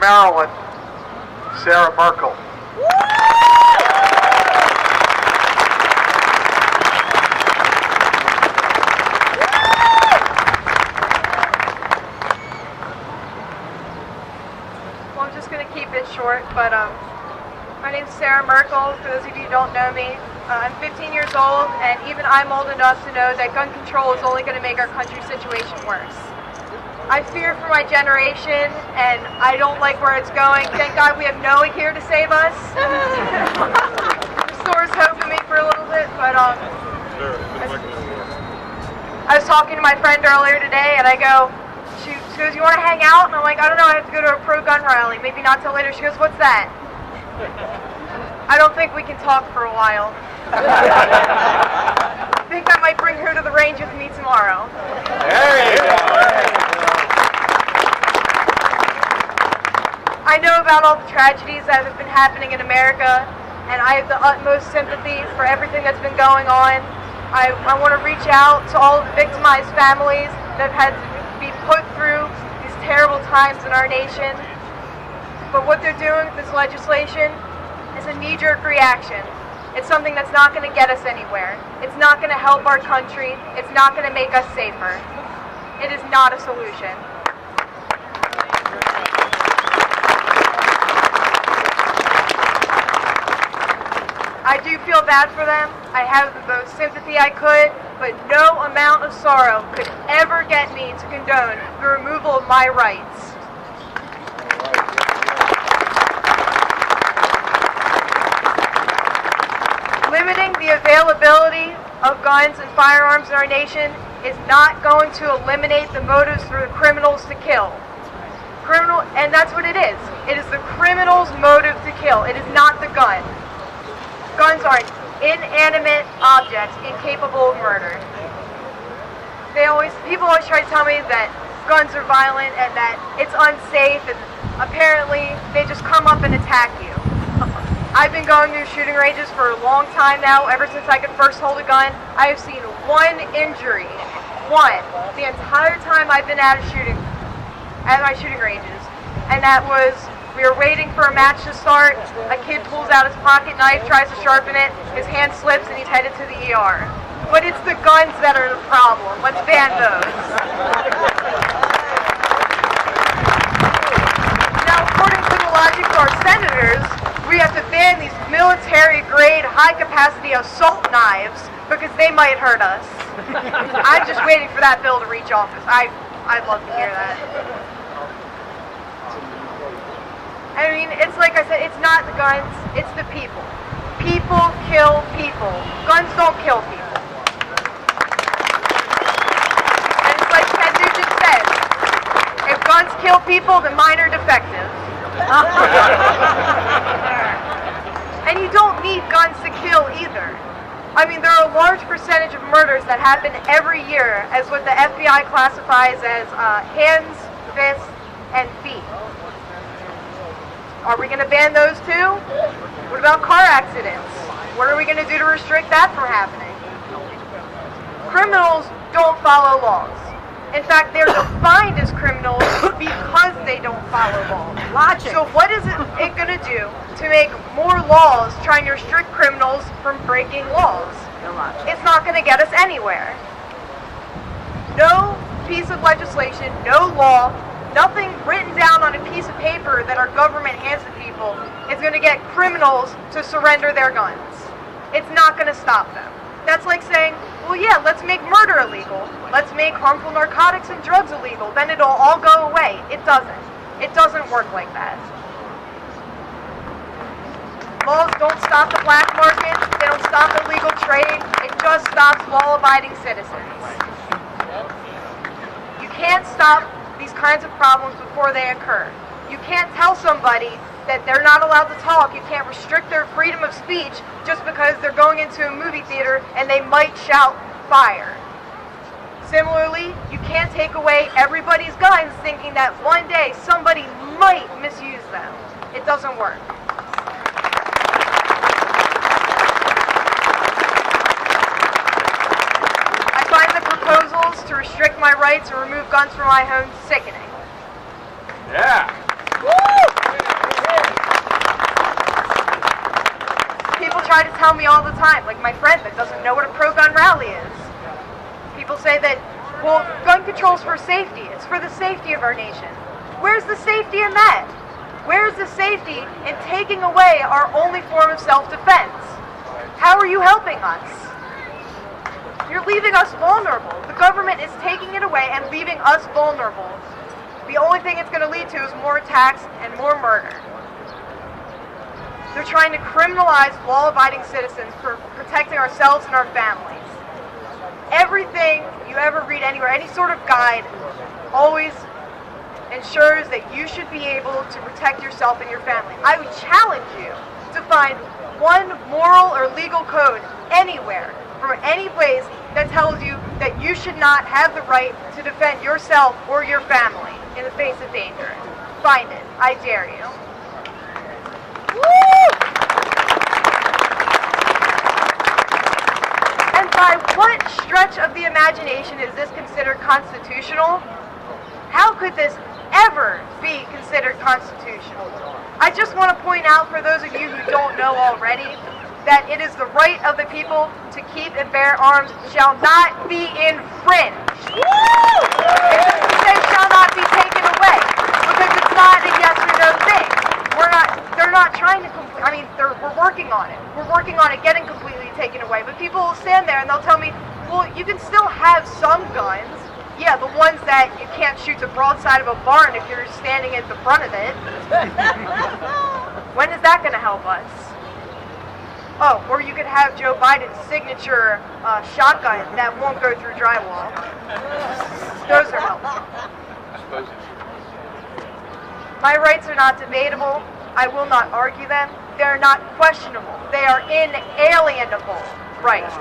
Maryland, Sarah Merkle. Well, I'm just going to keep it short, but my name's Sarah Merkle. For those of you who don't know me, I'm 15 years old, and even I'm old enough to know that gun control is only going to make our country's situation worse. I fear for my generation, and I don't like where it's going. Thank God we have Noah here to save us. Restores hope in me for a little bit, but I was talking to my friend earlier today, and I go, she goes, "You want to hang out?" And I'm like, "I don't know, I have to go to a pro-gun rally. Maybe not till later." She goes, "What's that?" I don't think we can talk for a while. I think I might bring her to the range with me tomorrow. There you go. I know about all the tragedies that have been happening in America, and I have the utmost sympathy for everything that's been going on. I want to reach out to all of the victimized families that have had to be put through these terrible times in our nation. But what they're doing with this legislation is a knee-jerk reaction. It's something that's not going to get us anywhere. It's not going to help our country. It's not going to make us safer. It is not a solution. I do feel bad for them. I have the most sympathy I could, but no amount of sorrow could ever get me to condone the removal of my rights. Limiting the availability of guns and firearms in our nation is not going to eliminate the motives for the criminals to kill. And that's what it is. It is the criminal's motive to kill. It is not the gun. Guns are inanimate objects incapable of murder. People always try to tell me that guns are violent and that it's unsafe, and apparently they just come up and attack you. I've been going to shooting ranges for a long time now. Ever since I could first hold a gun, I have seen one injury. One. The entire time I've been at my shooting ranges. And that was, we were waiting for a match to start. A kid pulls out his pocket knife, tries to sharpen it. His hand slips and he's headed to the ER. But it's the guns that are the problem. Let's ban those. Now, according to the logic of our senators, we have to ban these military-grade, high-capacity assault knives because they might hurt us. I'm just waiting for that bill to reach office. I'd love to hear that. I mean, it's like I said, it's not the guns, it's the people. People kill people. Guns don't kill people. And it's like Ted Nugent said, if guns kill people, then mine are defective. And you don't need guns to kill either. I mean, there are a large percentage of murders that happen every year as what the FBI classifies as hands, fists, and feet. Are we going to ban those too? What about car accidents? What are we going to do to restrict that from happening? Criminals don't follow laws. In fact, they're defined as criminals because they don't follow laws. Logic. So what is it going to do to make more laws trying to restrict criminals from breaking laws? It's not going to get us anywhere. No piece of legislation, no law, nothing written down on a piece of paper that our government hands to people is going to get criminals to surrender their guns. It's not going to stop them. That's like saying, well, yeah, let's make murder illegal. Let's make harmful narcotics and drugs illegal. Then it'll all go away. It doesn't. It doesn't work like that. Laws don't stop the black market. They don't stop illegal trade. It just stops law-abiding citizens. You can't stop these kinds of problems before they occur. You can't tell somebody that they're not allowed to talk. You can't restrict their freedom of speech just because they're going into a movie theater and they might shout fire. Similarly, you can't take away everybody's guns thinking that one day somebody might misuse them. It doesn't work. I find the proposals to restrict my rights and remove guns from my home sickening. Yeah. Woo! try to tell me all the time, like my friend that doesn't know what a pro-gun rally is. People say that, well, gun control's for safety. It's for the safety of our nation. Where's the safety in that? Where's the safety in taking away our only form of self-defense? How are you helping us? You're leaving us vulnerable. The government is taking it away and leaving us vulnerable. The only thing it's going to lead to is more attacks and more murder. They're trying to criminalize law-abiding citizens for protecting ourselves and our families. Everything you ever read anywhere, any sort of guide, always ensures that you should be able to protect yourself and your family. I would challenge you to find one moral or legal code anywhere, from any place, that tells you that you should not have the right to defend yourself or your family in the face of danger. Find it. I dare you. Woo! And by what stretch of the imagination is this considered constitutional? How could this ever be considered constitutional? I just want to point out, for those of you who don't know already, that it is the right of the people to keep and bear arms shall not be infringed. It doesn't say shall not be taken away, because it's not a yes or no thing. They're not trying to we're working on it. We're working on it getting completely taken away. But people will stand there and they'll tell me, well, you can still have some guns. Yeah, the ones that you can't shoot the broadside of a barn if you're standing at the front of it. When is that going to help us? Oh, or you could have Joe Biden's signature shotgun that won't go through drywall. Those are helpful. My rights are not debatable. I will not argue them. They are not questionable. They are inalienable rights.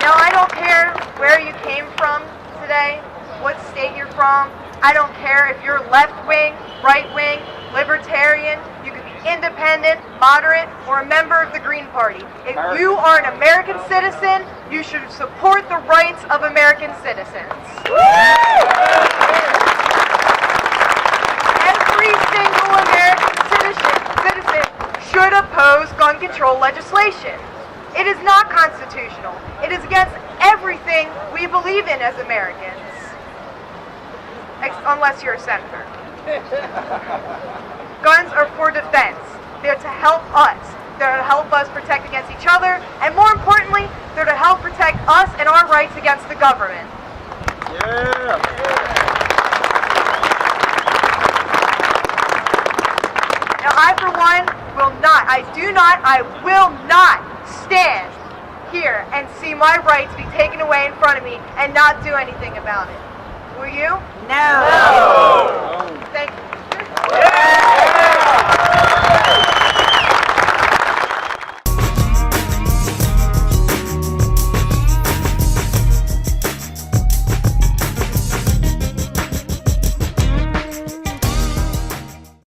Now, I don't care where you came from today, what state you're from. I don't care if you're left-wing, right-wing, libertarian. You could be independent, moderate, or a member of the Green Party. If you are an American citizen, you should support the rights of American citizens. Every single American citizen should oppose gun control legislation. It is not constitutional. It is against everything we believe in as Americans. Unless you're a senator. Guns are for defense. They're to help us. They're to help us protect against each other, and more importantly, they're to help protect us and our rights against the government. Yeah. Now, I, for one, I will not stand here and see my rights be taken away in front of me and not do anything about it. Will you? No. Thank you. Yeah.